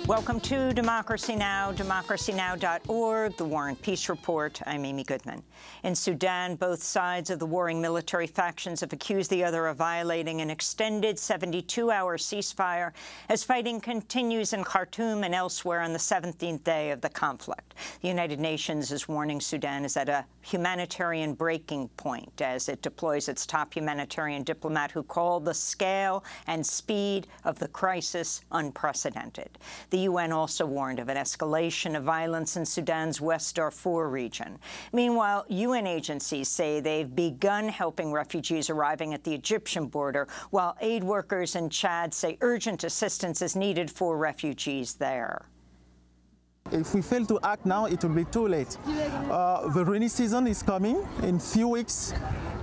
Welcome to Democracy Now!, democracynow.org, The War and Peace Report. I'm Amy Goodman. In Sudan, both sides of the warring military factions have accused the other of violating an extended 72-hour ceasefire as fighting continues in Khartoum and elsewhere on the 17th day of the conflict. The United Nations is warning Sudan is at a humanitarian breaking point as it deploys its top humanitarian diplomat, who called the scale and speed of the crisis unprecedented. The UN also warned of an escalation of violence in Sudan's West Darfur region. Meanwhile, UN agencies say they've begun helping refugees arriving at the Egyptian border, while aid workers in Chad say urgent assistance is needed for refugees there. If we fail to act now, it will be too late. The rainy season is coming in a few weeks,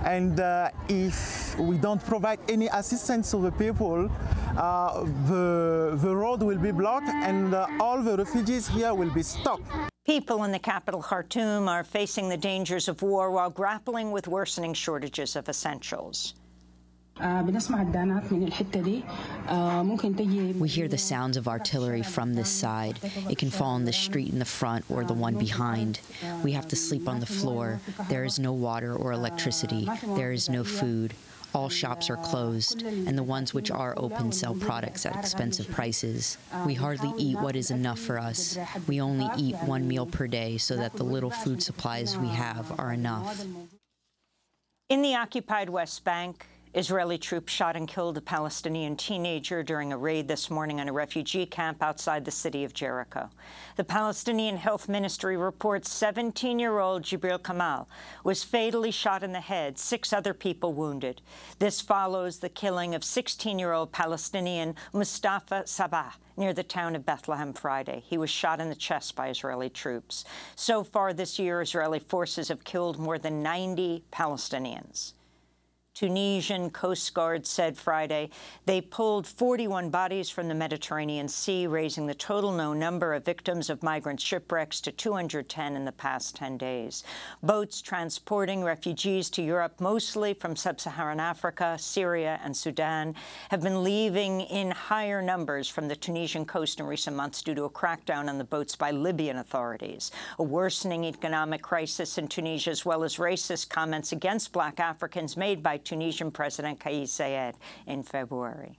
and if we don't provide any assistance to the people, the road will be blocked and all the refugees here will be stuck. People in the capital, Khartoum, are facing the dangers of war while grappling with worsening shortages of essentials. We hear the sounds of artillery from this side. It can fall on the street in the front or the one behind. We have to sleep on the floor. There is no water or electricity. There is no food. All shops are closed, and the ones which are open sell products at expensive prices. We hardly eat what is enough for us. We only eat one meal per day so that the little food supplies we have are enough. In the occupied West Bank, Israeli troops shot and killed a Palestinian teenager during a raid this morning on a refugee camp outside the city of Jericho. The Palestinian Health Ministry reports 17-year-old Jibril Kamal was fatally shot in the head, 6 other people wounded. This follows the killing of 16-year-old Palestinian Mustafa Sabah near the town of Bethlehem Friday. He was shot in the chest by Israeli troops. So far this year, Israeli forces have killed more than 90 Palestinians. Tunisian Coast Guard said Friday they pulled 41 bodies from the Mediterranean Sea, raising the total known number of victims of migrant shipwrecks to 210 in the past 10 days. Boats transporting refugees to Europe, mostly from sub-Saharan Africa, Syria and Sudan, have been leaving in higher numbers from the Tunisian coast in recent months due to a crackdown on the boats by Libyan authorities. A worsening economic crisis in Tunisia, as well as racist comments against black Africans made by Tunisian President Kais Saied in February.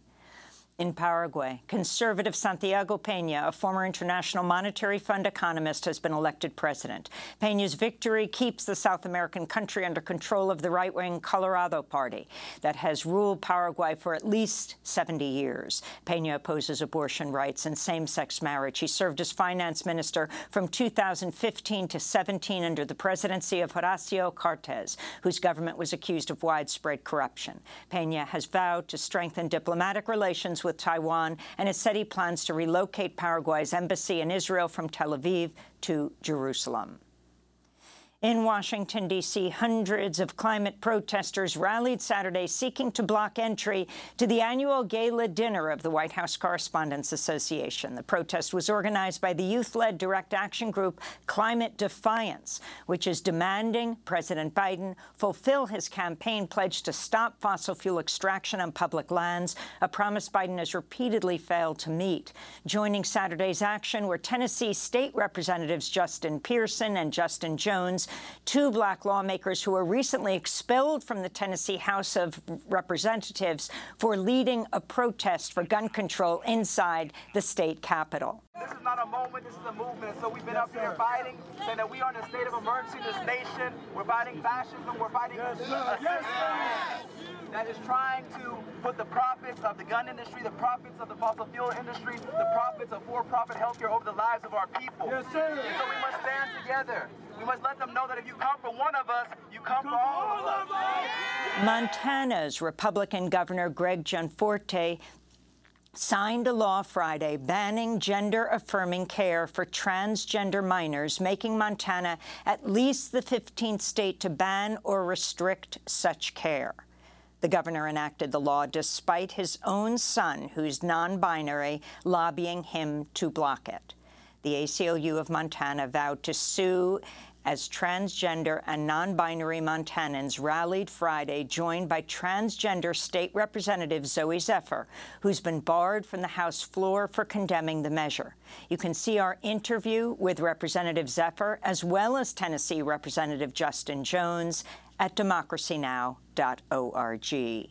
In Paraguay, conservative Santiago Pena, a former International Monetary Fund economist, has been elected president. Pena's victory keeps the South American country under control of the right-wing Colorado Party that has ruled Paraguay for at least 70 years. Pena opposes abortion rights and same-sex marriage. He served as finance minister from 2015 to 17 under the presidency of Horacio Cartes, whose government was accused of widespread corruption. Pena has vowed to strengthen diplomatic relations with Taiwan and has said he plans to relocate Paraguay's embassy in Israel from Tel Aviv to Jerusalem. In Washington, D.C., hundreds of climate protesters rallied Saturday seeking to block entry to the annual gala dinner of the White House Correspondents Association. The protest was organized by the youth-led direct action group Climate Defiance, which is demanding President Biden fulfill his campaign pledge to stop fossil fuel extraction on public lands, a promise Biden has repeatedly failed to meet. Joining Saturday's action were Tennessee State Representatives Justin Pearson and Justin Jones, 2 black lawmakers who were recently expelled from the Tennessee House of Representatives for leading a protest for gun control inside the state capitol. This is not a moment, this is a movement. So we've been up here fighting, saying that we are in a state of emergency in this nation. We're fighting fascism, we're fighting a system that is trying to put the profits of the gun industry, the profits of the fossil fuel industry, the profits of for-profit healthcare over the lives of our people. Yes, sir. And so we must stand together. We must let them know that if you come for one of us, you come for all of us. Montana's Republican Governor Greg Gianforte signed a law Friday banning gender-affirming care for transgender minors, making Montana at least the 15th state to ban or restrict such care. The governor enacted the law despite his own son, who's non-binary, lobbying him to block it. The ACLU of Montana vowed to sue as transgender and non-binary Montanans rallied Friday, joined by transgender State Representative Zoe Zephyr, who's been barred from the House floor for condemning the measure. You can see our interview with Representative Zephyr, as well as Tennessee Representative Justin Jones, at democracynow.org.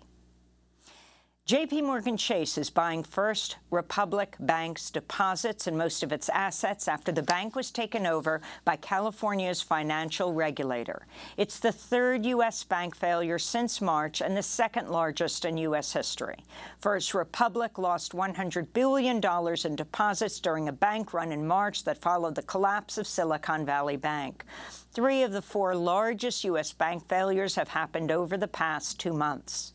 JPMorgan Chase is buying First Republic Bank's deposits and most of its assets after the bank was taken over by California's financial regulator. It's the third U.S. bank failure since March and the second largest in U.S. history. First Republic lost $100 billion in deposits during a bank run in March that followed the collapse of Silicon Valley Bank. 3 of the 4 largest U.S. bank failures have happened over the past 2 months.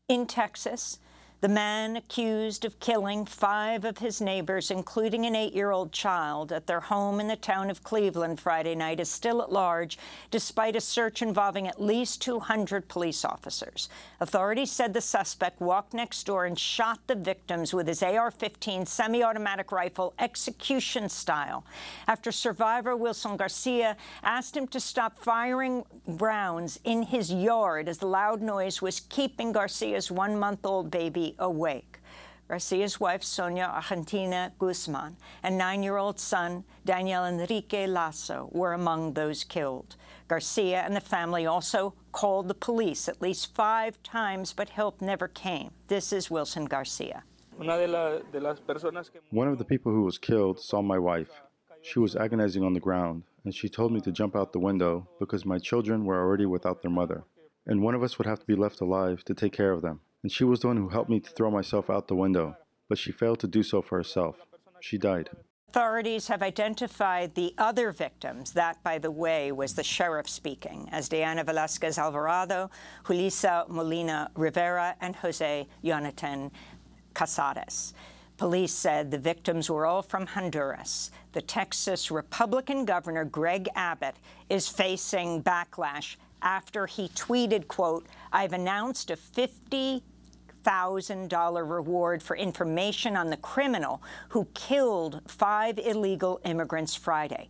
In Texas, the man accused of killing 5 of his neighbors, including an 8-year-old child, at their home in the town of Cleveland Friday night is still at large, despite a search involving at least 200 police officers. Authorities said the suspect walked next door and shot the victims with his AR-15 semi-automatic rifle, execution style, after survivor Wilson Garcia asked him to stop firing rounds in his yard as the loud noise was keeping Garcia's 1-month-old baby awake. Garcia's wife, Sonia Argentina Guzman, and 9-year-old son, Daniel Enrique Lasso, were among those killed. Garcia and the family also called the police at least 5 times, but help never came. This is Wilson Garcia. One of the people who was killed saw my wife. She was agonizing on the ground, and she told me to jump out the window because my children were already without their mother, and one of us would have to be left alive to take care of them. And she was the one who helped me to throw myself out the window, but she failed to do so for herself. She died. Authorities have identified the other victims. That, by the way, was the sheriff speaking, as Diana Velasquez Alvarado, Julissa Molina Rivera, and Jose Jonathan Casares. Police said the victims were all from Honduras. The Texas Republican governor, Greg Abbott, is facing backlash after he tweeted, quote, "I've announced a $50,000 reward for information on the criminal who killed 5 illegal immigrants Friday."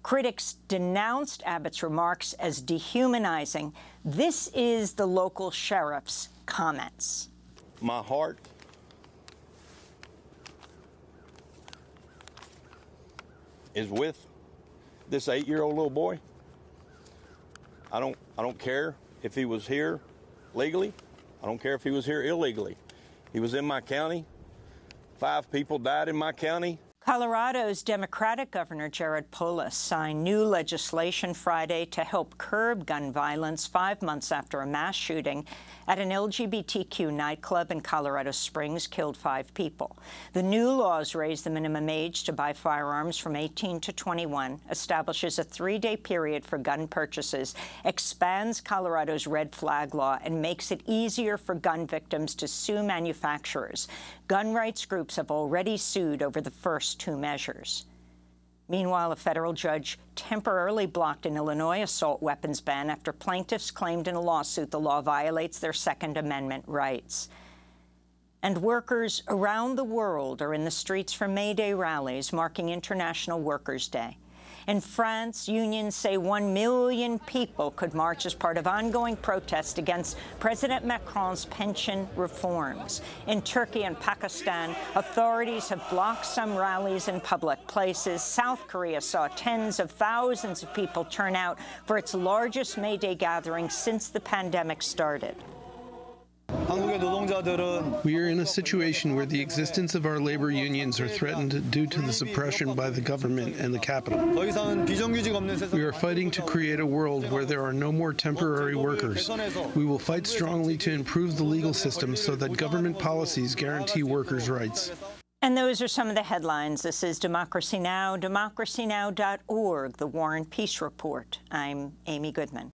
Critics denounced Abbott's remarks as dehumanizing. This is the local sheriff's comments. My heart is with this 8-year-old little boy. I don't care if he was here legally. I don't care if he was here illegally. He was in my county. 5 people died in my county. Colorado's Democratic Governor Jared Polis signed new legislation Friday to help curb gun violence 5 months after a mass shooting at an LGBTQ nightclub in Colorado Springs killed 5 people. The new laws raise the minimum age to buy firearms from 18 to 21, establishes a 3-day period for gun purchases, expands Colorado's red flag law, and makes it easier for gun victims to sue manufacturers. Gun rights groups have already sued over the first 2 measures. Meanwhile, a federal judge temporarily blocked an Illinois assault weapons ban after plaintiffs claimed in a lawsuit the law violates their Second Amendment rights. And workers around the world are in the streets for May Day rallies marking International Workers' Day. In France, unions say 1 million people could march as part of ongoing protests against President Macron's pension reforms. In Turkey and Pakistan, authorities have blocked some rallies in public places. South Korea saw tens of thousands of people turn out for its largest May Day gathering since the pandemic started. We are in a situation where the existence of our labor unions are threatened due to the suppression by the government and the capital. We are fighting to create a world where there are no more temporary workers. We will fight strongly to improve the legal system so that government policies guarantee workers' rights. And those are some of the headlines. This is Democracy Now!, democracynow.org, the War and Peace Report. I'm Amy Goodman.